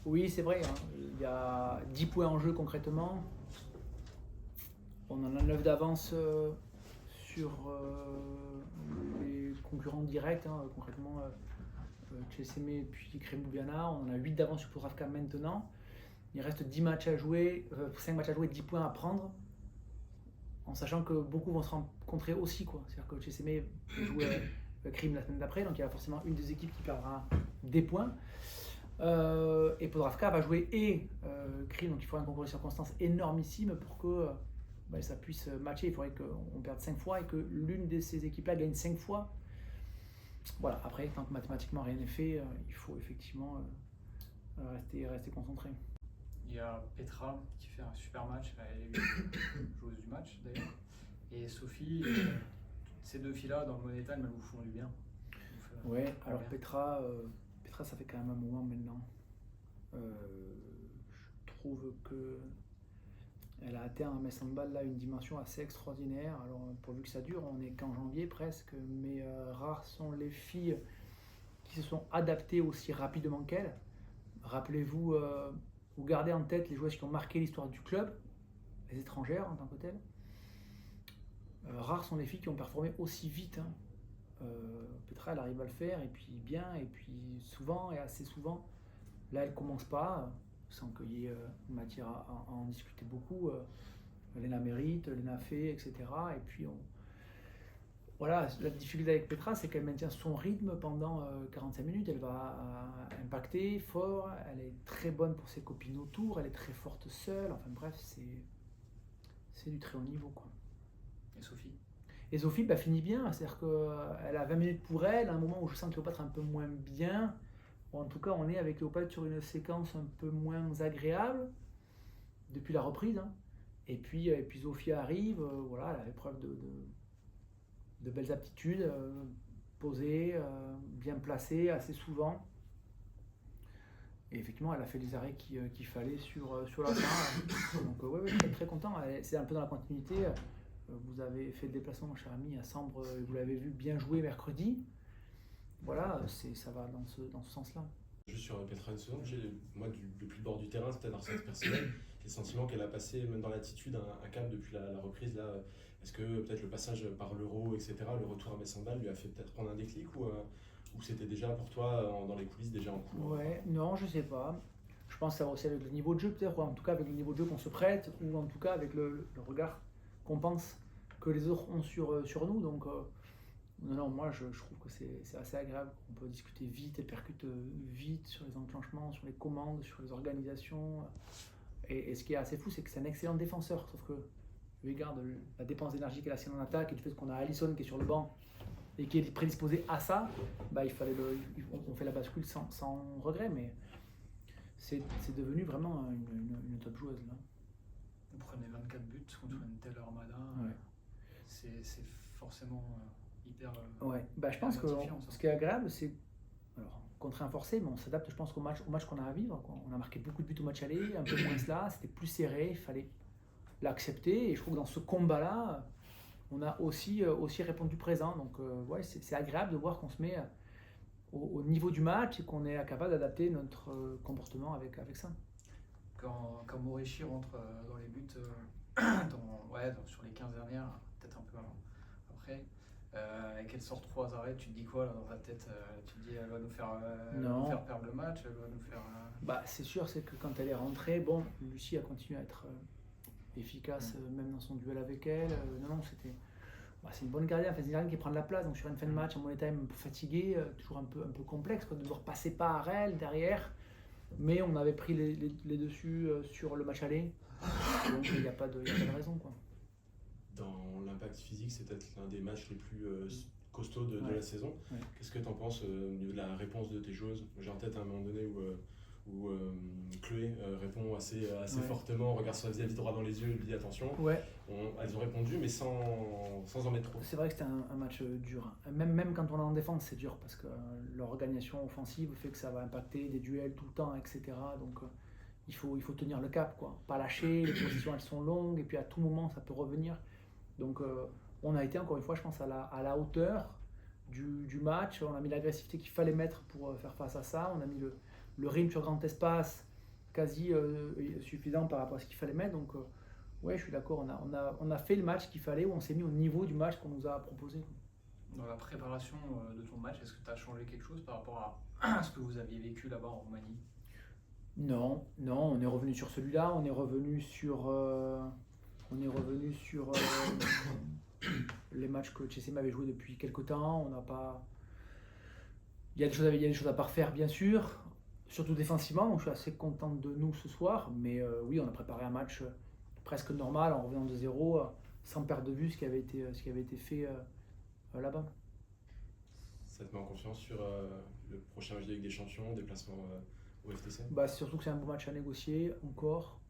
Oui, c'est vrai, hein. Il y a 10 points en jeu concrètement. On en a 9 d'avance sur les concurrents directs, hein, concrètement Cheseme puis Crème Ljubljana. On en a 8 d'avance sur Podravka maintenant. Il reste 10 matchs à jouer, 5 matchs à jouer, 10 points à prendre. En sachant que beaucoup vont se rencontrer aussi, quoi. C'est-à-dire que Cheseme joue Crime la semaine d'après, donc il y a forcément une des équipes qui perdra des points. Et Podravka va jouer Crime, donc il faudra une concours de circonstances énormissime pour que ça puisse matcher. Il faudrait qu'on perde 5 fois et que l'une de ces équipes-là gagne 5 fois. Voilà, après, tant que mathématiquement rien n'est fait, il faut effectivement rester concentré. Il y a Petra qui fait un super match, elle est joueuse du match d'ailleurs. Et Sophie, ces deux filles-là dans le Money Time, elles vous font du bien. Ouais, alors Petra, ça fait quand même un moment maintenant. Je trouve que elle a atteint en Metz Handball là une dimension assez extraordinaire. Alors pourvu que ça dure, on n'est qu'en janvier presque, mais rares sont les filles qui se sont adaptées aussi rapidement qu'elle. Rappelez-vous, vous gardez en tête les joueuses qui ont marqué l'histoire du club, les étrangères en tant que telles. Rares sont les filles qui ont performé aussi vite. Hein. Petra, elle arrive à le faire, et puis bien, et puis souvent, et assez souvent. Là, elle commence pas, sans qu'il y ait matière à en discuter beaucoup. Léna mérite, Léna fait, etc. Et puis, voilà, la difficulté avec Petra, c'est qu'elle maintient son rythme pendant 45 minutes. Elle va impacter fort, elle est très bonne pour ses copines autour, elle est très forte seule. Enfin bref, c'est du très haut niveau, quoi. Et Sophie finit bien, c'est-à-dire qu'elle a 20 minutes pour elle, à un moment où je sens Cléopâtre un peu moins bien. Bon, en tout cas, on est avec Cléopâtre sur une séquence un peu moins agréable depuis la reprise. Hein. Et puis Sophie arrive, voilà, elle a fait preuve de belles aptitudes, posées, bien placées, assez souvent. Et effectivement, elle a fait les arrêts qu'il fallait sur la fin. Donc ouais, je suis très content. C'est un peu dans la continuité. Vous avez fait le déplacement, mon cher ami, à Sambre, vous l'avez vu bien jouer mercredi. Voilà, ça va dans ce sens-là. Juste sur Petra une seconde, moi depuis le bord du terrain, c'est peut-être un ressenti personnel, j'ai le sentiment qu'elle a passé, même dans l'attitude, un cap depuis la reprise. Là, est-ce que peut-être le passage par l'Euro, etc., le retour à Metz Handball lui a fait peut-être prendre un déclic ou c'était déjà pour toi dans les coulisses déjà en cours? Ouais, non, je sais pas. Je pense que ça va aussi avec le niveau de jeu peut-être, ou en tout cas avec le niveau de jeu qu'on se prête, ou en tout cas avec le regard qu'on pense que les autres ont sur nous. Donc non, moi je trouve que c'est assez agréable. On peut discuter vite, elle percute vite sur les enclenchements, sur les commandes, sur les organisations. Et ce qui est assez fou, c'est que c'est un excellent défenseur, sauf que je regarde la dépense d'énergie qu'elle a sienne en attaque et du fait qu'on a Allison qui est sur le banc et qui est prédisposé à ça, on fait la bascule sans regret, mais c'est devenu vraiment une top joueuse là. Vous prenez 24 buts contre une telle armada, ouais. C'est forcément hyper. Ouais, je pense que ce qui est agréable, c'est alors contraint forcé, mais on s'adapte, je pense, au match qu'on a à vivre. Quoi. On a marqué beaucoup de buts au match aller, un peu moins cela, c'était plus serré, il fallait l'accepter. Et je trouve que dans ce combat-là, on a aussi répondu présent. Donc ouais, c'est agréable de voir qu'on se met au niveau du match et qu'on est capable d'adapter notre comportement avec ça. Quand Morechi rentre dans les buts sur les 15 dernières, peut-être un peu après, et qu'elle sort 3 arrêts, tu te dis quoi là, dans ta tête? Tu te dis elle va nous faire perdre le match, elle va nous faire... C'est sûr, c'est que quand elle est rentrée, bon, Lucie a continué à être efficace, même dans son duel avec elle. C'est une bonne gardienne, c'est une gardienne qui prend de la place, donc sur une fin de match, en Money Time un peu fatigué, toujours un peu complexe, quoi, de devoir passer par elle derrière. Mais on avait pris les dessus sur le match aller, donc il n'y a pas de raison, quoi. Dans l'impact physique, c'est peut-être l'un des matchs les plus costauds de la saison. Ouais. Qu'est-ce que tu en penses au niveau de la réponse de tes joueuses? J'ai en tête à un moment donné où Chloé répond assez fortement, regarde son vis-à-vis droit dans les yeux et lui dit attention. Ouais. Elles ont répondu, mais sans en mettre trop. C'est vrai que c'était un match dur. Même quand on est en défense, c'est dur parce que l'organisation offensive fait que ça va impacter des duels tout le temps, etc. Donc il faut tenir le cap, quoi. Pas lâcher, les positions elles sont longues et puis à tout moment ça peut revenir. Donc on a été encore une fois, je pense, à la hauteur du match. On a mis l'agressivité qu'il fallait mettre pour faire face à ça. On a mis le rythme sur grand espace quasi suffisant par rapport à ce qu'il fallait mettre. Donc, ouais, je suis d'accord. On a fait le match qu'il fallait, où on s'est mis au niveau du match qu'on nous a proposé. Dans la préparation de ton match, est-ce que tu as changé quelque chose par rapport à ce que vous aviez vécu là-bas en Roumanie? Non, on est revenu sur celui-là. On est revenu sur les matchs que Chessem avait joué depuis quelques temps. On n'a pas. Il y a des choses à parfaire, bien sûr, surtout défensivement. Donc je suis assez content de nous ce soir. Mais oui, on a préparé un match presque normal en revenant de 0, sans perdre de vue ce qui avait été fait là-bas. Ça te met en confiance sur le prochain match de Ligue des Champions, déplacement au FTC? Bah, c'est surtout que c'est un beau match à négocier encore.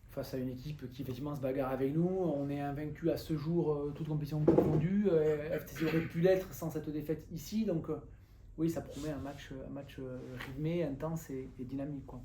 Face à une équipe qui effectivement se bagarre avec nous. On est invaincu à ce jour, toute compétition confondue. FTC aurait pu l'être sans cette défaite ici. Donc oui, ça promet un match rythmé, intense et dynamique, quoi.